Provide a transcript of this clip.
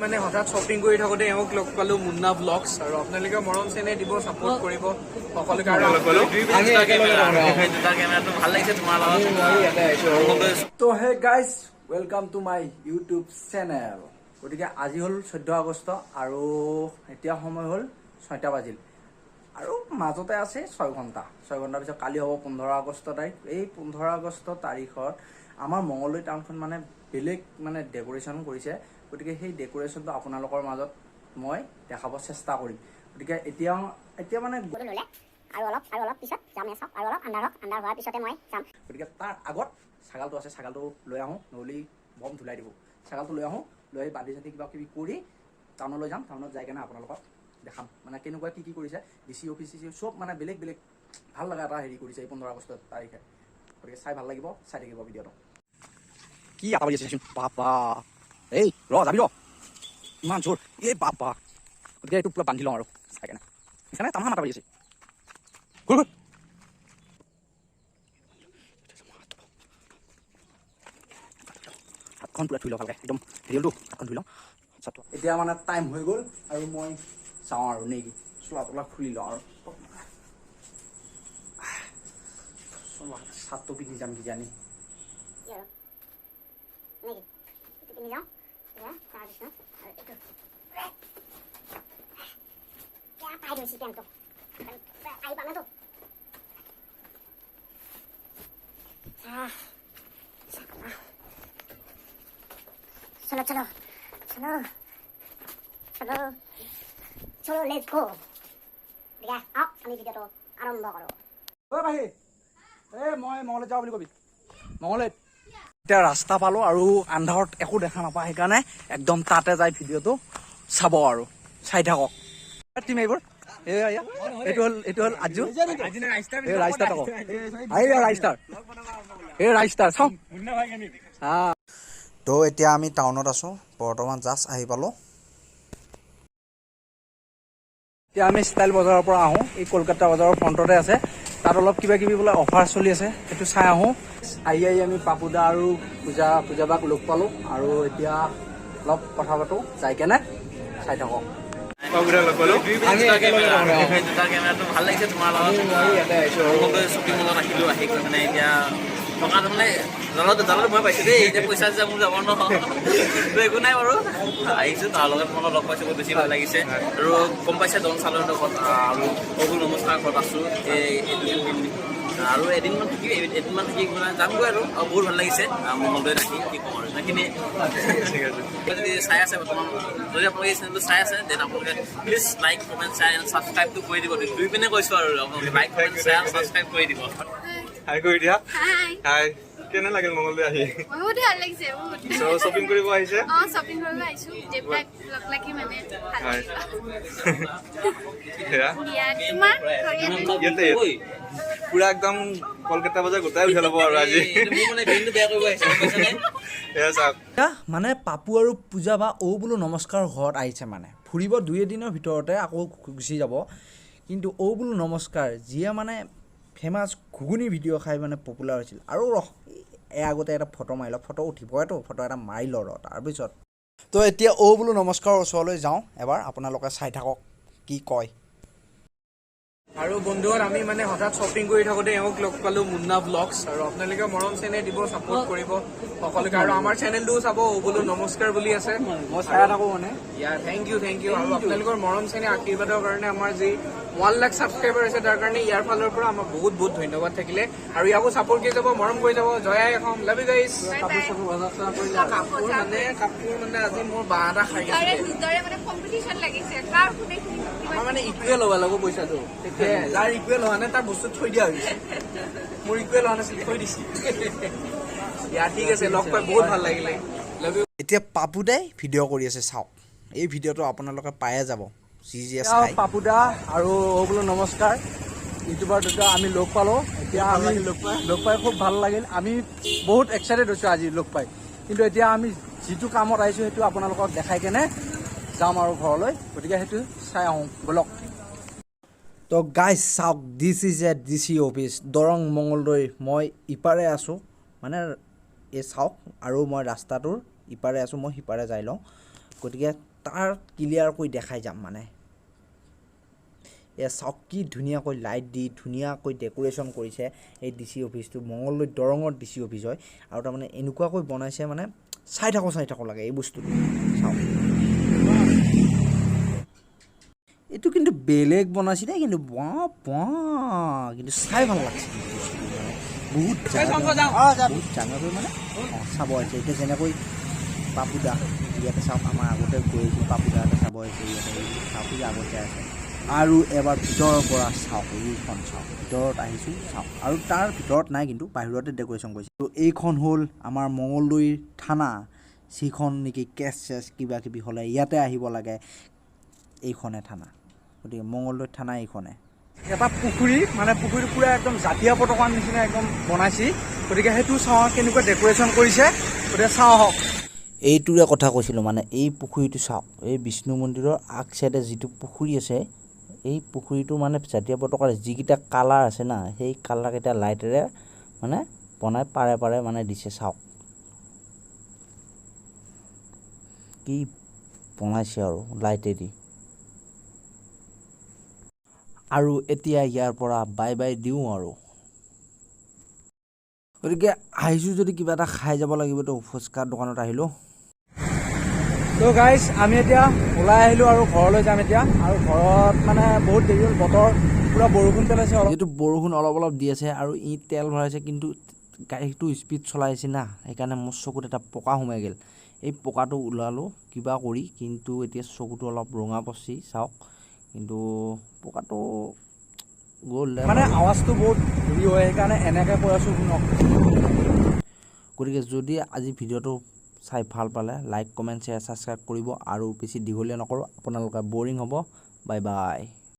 মানে হঠাৎ শ্বপিং কৰি থাকোঁতে এওঁক লগ পালোঁ মুন্না ব্লগছ আৰু আপোনালোকে মৰম চেনেহ দিব ছাপোৰ্ট কৰিব সকলোকে ভাল লাগিছে তোমাৰ লগত। তো hey guys welcome to my YouTube channel. গতিকে আজি হ'ল 14 আগষ্ট আৰু এতিয়া সময় হ'ল 6টা বাজিল আৰু মাজতে আছে 6 ঘণ্টা পিছত কালি হ'ব 15 আগষ্ট তাৰিখ। এই 15 আগষ্ট তাৰিখত আমাৰ মঙলদৈ টাউনখন মানে বেলেগ মানে ডেক'ৰেশ্যন কৰিছে। গতিকে সেই ডেক'ৰেশ্যনটো আপোনালোকৰ মাজত মই দেখাব চেষ্টা কৰিম। গতিকে এতিয়া মানে আৰু অলপ পিছত যাম চাওক আৰু অলপ আন্ধাৰ হোৱাৰ পিছতে মই যাম। গতিকে তাৰ আগত ছাগালটো আছে, ছাগালটো লৈ আহোঁ, নহ'লে বম ধুলাই দিব। ছাগালটো লৈ আহোঁ, লৈ বান্ধি চাতি কিবা কিবি কৰি টাউনলৈ যাম। টাউনত যাই কেনে আপোনালোকক দেখাম মানে কেনেকুৱা কি কৰিছে। DC অফিচ চব মানে বেলেগ বেলেগ ভাল লগা এটা হেৰি কৰিছে এই 15 আগষ্ট তাৰিখে। গতিকে চাই ভাল লাগিব, চাই থাকিব ভিডিঅ'টো। কি আটা বাজি আছে বাপা, এই যাবি ইমান জোৰ এই বাপা। গতিকে এইটো পুৰা বান্ধি লওঁ আৰু চাই কেনে সেইকাৰণে তামাম আটা বাজি আছে। হাতখন পুৰা ধুই লওঁ ভালকৈ, একদম ৰিয়েলটো হাতখন ধুই লওঁ। এতিয়া মানে টাইম হৈ গ'ল আৰু মই চাওঁ আৰু নেকি চোলা তোলা খুলি লওঁ আৰু চাৰ্টটো পিন্ধি যাম কিজানি। চলো লেটস গো। আমি ভিডিঅ'টো আৰম্ভ কৰোঁ। ভাই মই মঙলদৈত যাওঁ বুলি কবি। মঙলদৈত এতিয়া ৰাস্তা পালোঁ আৰু আন্ধাৰত একো দেখা নাপাওঁ, সেইকাৰণে একদম তাতে যাই ভিডিঅ'টো চাব আৰু চাই থাকক। টিম এইবোৰ এইটো হ'ল আজু, ৰাইষ্টাৰ চাওঁ। তো এতিয়া আমি টাউনত আছোঁ, বৰ্তমান জাষ্ট আহি পালোঁ। এতিয়া আমি ষ্টাইল বজাৰৰ পৰা আহোঁ, এই কলকাতা বজাৰৰ ফ্ৰণ্টতে আছে। তাত অলপ কিবা কিবি বোলে অফাৰ চলি আছে, সেইটো চাই আহোঁ। আহি আমি পাপুদা আৰু পূজাবাক লগ পালোঁ আৰু এতিয়া অলপ কথা পাতোঁ যাই কেনে, চাই থাকক। ভাল লাগিছে তোমাৰ লগত শ্বপিং মলত আহিলোঁ। আহি গৈ মানে এতিয়া টকা তাৰমানে জালত মই পাইছোঁ দেই, এতিয়া পইচা যে মোৰ যাব নহয় একো নাই বাৰু। আহিছোঁ তাৰ লগত মনত লগ পাইছোঁ, বহুত বেছি ভাল লাগিছে আৰু গম পাইছে ডন চালৰ লগত আৰু অবুল নমস্কাৰ ঘৰত আছোঁ আৰু এদিনমান থাকি যামগৈ আৰু বহুত ভাল লাগিছে মঙলদৈত আহি। কি ক'ম আৰু সেইখিনি যদি চাই আছে বৰ্তমান, যদি আপোনালোকে এই চেনেলটো চাই আছে দেন আপোনালোকে please like comment share and ছাবস্ক্ৰাইবটো কৰি দিব। দুই পিনে কৈছোঁ আৰু আপোনালোকে লাইক কমেণ্ট শ্বেয়াৰ ছাবস্ক্ৰাইব কৰি দিব। হাই কৰি দিয়া। হাই, কেনে লাগিল মঙলদৈ আহি? বহুত ভাল লাগিছে। শ্বপিং কৰিব আহিছে? শ্বপিং কৰিব আহিছোঁ, যিবিলাক লগ লাগি মানে ইয়াতে পুৰা একদম কলকাতা বজাৰ গোটাই উঠাই ল'ব আৰু আজি মানে পাপু আৰু পূজা বা বোলো নমস্কাৰ ঘৰত আহিছে, মানে ফুৰিব 2 দিনৰ ভিতৰতে আকৌ গুচি যাব। কিন্তু বোলো নমস্কাৰ যিয়ে মানে ফেমাছ ঘুগুনি ভিডিঅ' খাই মানে পপুলাৰ হৈছিল। আৰু আগতে এটা ফটো মাৰি লওঁ, ফটো উঠিবতো, ফটো এটা মাৰি লওঁ তাৰপিছত। তো এতিয়া বোলো নমস্কাৰৰ ওচৰলৈ যাওঁ এবাৰ, আপোনালোকে চাই থাকক কি কয়। আৰু বন্ধুহঁত আমি মানে হঠাৎ শ্বপিং কৰি থাকোঁতে এওঁক লগ পালোঁ মুন্না ব্লগছ আৰু আপোনালোকে মৰম চেনেহ দিব, ছাপোৰ্ট কৰিব সকলোকে। আৰু আমাৰ চেনেলটোও চাব, বোলো নমস্কাৰ বুলি আছে, মই চাই থাকোঁ মানে। থেংক ইউ আৰু আপোনালোকৰ মৰম চেনেহ আশীৰ্বাদৰ কাৰণে আমাৰ যি 1 লাখ ছাবস্ক্ৰাইবাৰ আছে তাৰ কাৰণে ইয়াৰ ফালৰ পৰা আমাৰ বহুত বহুত ধন্যবাদ থাকিলে। আৰু ইয়াকো ছাপোৰ্ট কৰি যাব, মৰম কৰি যাব। জয় আই অসম, লাভ ইউ গাইজ। কাপোৰ মানে আজি মোৰ বা এটা খাই গৈছে। আমাৰ মানে ইকুৱেল হ'ব লাগিব পইচাটো, যাৰ ইকুৱেল হোৱা নাই তাৰ বস্তু থৈ দিয়া হৈছে। মোৰ ইকুৱেল হোৱা নাছিল, থৈ দিছে। দিয়া ঠিক আছে, লগ পাই বহুত ভাল লাগিলে। এতিয়া পাপুদাই ভিডিঅ' কৰি আছে, চাওক। এই ভিডিঅ'টো আপোনালোকে পায়ে যাব। পাপুদা আৰু বোলো নমস্কাৰ ইউটিউবাৰ দুটা আমি লগ পালোঁ। এতিয়া আমি লগ পাই খুব ভাল লাগিল। আমি বহুত এক্সাইটেড হৈছোঁ আজি লগ পাই। কিন্তু এতিয়া আমি যিটো কামত আহিছোঁ সেইটো আপোনালোকক দেখাই কেনে যাম আৰু ঘৰলৈ। গতিকে সেইটো চাই আহোঁ ব'লক। তো গাইজ চাওক, this is a DC office, Darrang Mangaldai. মই ইপাৰে আছোঁ, মানে এই চাওক, আৰু মই ৰাস্তাটোৰ ইপাৰে আছোঁ, মই সিপাৰে যাই লওঁ। গতিকে তাৰ ক্লিয়াৰকৈ দেখাই যাম মানে এয়া চাওক কি ধুনীয়াকৈ লাইট দি ধুনীয়াকৈ ডেকোৰেশ্যন কৰিছে এই ডিচি অফিচটো মঙলদৈ দৰঙৰ ডিচি অফিচ হয় আৰু তাৰমানে এনেকুৱাকৈ বনাইছে মানে চাই থাকোঁ লাগে এই বস্তুটো চাওক এইটো কিন্তু বেলেগ বনাইছে দেই কিন্তু কিন্তু চাই ভাল লাগছে বহুত জাগাকৈ মানে চাব আহিছে এতিয়া যেনেকৈ পাপুদা ইয়াতে চাওক আমাৰ আগতে গৈছোঁ পাপুদা এটা চাব আহিছে ইয়াতে চাওক আগতে আছে আৰু এবাৰ ভিতৰৰ পৰা চাওক এইখন চাওক ভিতৰত আহিছোঁ চাওক আৰু তাৰ ভিতৰত নাই কিন্তু বাহিৰতে ডেকোৰেশ্যন কৰিছে তো এইখন হ'ল আমাৰ মঙলদৈ থানা যিখন নেকি কেছ কিবা কিবি হ'লে ইয়াতে আহিব লাগে এইখনে থানা গতিকে মঙলদৈ থানা এইখনে এটা পুখুৰী মানে পুখুৰী পূৰা একদম জাতীয় পতাকাৰ নিচিনা একদম বনাইছে গতিকে সেইটো চাওঁ কেনেকুৱা ডেকোৰেশ্যন কৰিছে গতিকে চাওঁ আহক এইটোৰে কথা কৈছিলোঁ মানে এই পুখুৰীটো চাওক এই বিষ্ণু মন্দিৰৰ আগ চাইডে যিটো পুখুৰী আছে এই পুখুৰীটো মানে জাতীয় পতাকাৰ যিকেইটা কালাৰ আছে না সেই কালাৰকেইটা লাইটেৰে মানে বনাই পাৰে মানে দিছে চাওক কি বনাইছে আৰু লাইটেদি আৰু এতিয়া ইয়াৰ পৰা বাই দিওঁ আৰু গতিকে আহিছোঁ যদি কিবা এটা খাই যাব লাগিবতো ফুচকা দোকানত আহিলোঁ তো গাইজ আমি এতিয়া ওলাই আহিলোঁ আৰু ঘৰলৈ যাম এতিয়া আৰু ঘৰত মানে বহুত দেৰি হ'ল বতৰ পূৰা বৰষুণ পেলাইছে যিহেতু বৰষুণ অলপ দি আছে আৰু ই তেল ভৰাইছে কিন্তু গাড়ীটো স্পীড চলাইছে না সেইকাৰণে মোৰ চকুত এটা পকা সোমাই গ'ল এই পকাটো ওলালোঁ কিবা কৰি কিন্তু এতিয়া চকুটো অলপ ৰঙা পচি চাওক কিন্তু পকাটো গ'ল মানে আৱাজটো বহুত হেৰি হয় সেইকাৰণে এনেকৈ কৈ আছোঁ শুনক গতিকে যদি আজি ভিডিঅ'টো চাই ভাল পালে লাইক কমেণ্ট শ্বেয়াৰ ছাবস্ক্ৰাইব কৰিব আৰু বেছি দীঘলীয়া নকৰোঁ আপোনালোকে বৰিং হ'ব বাই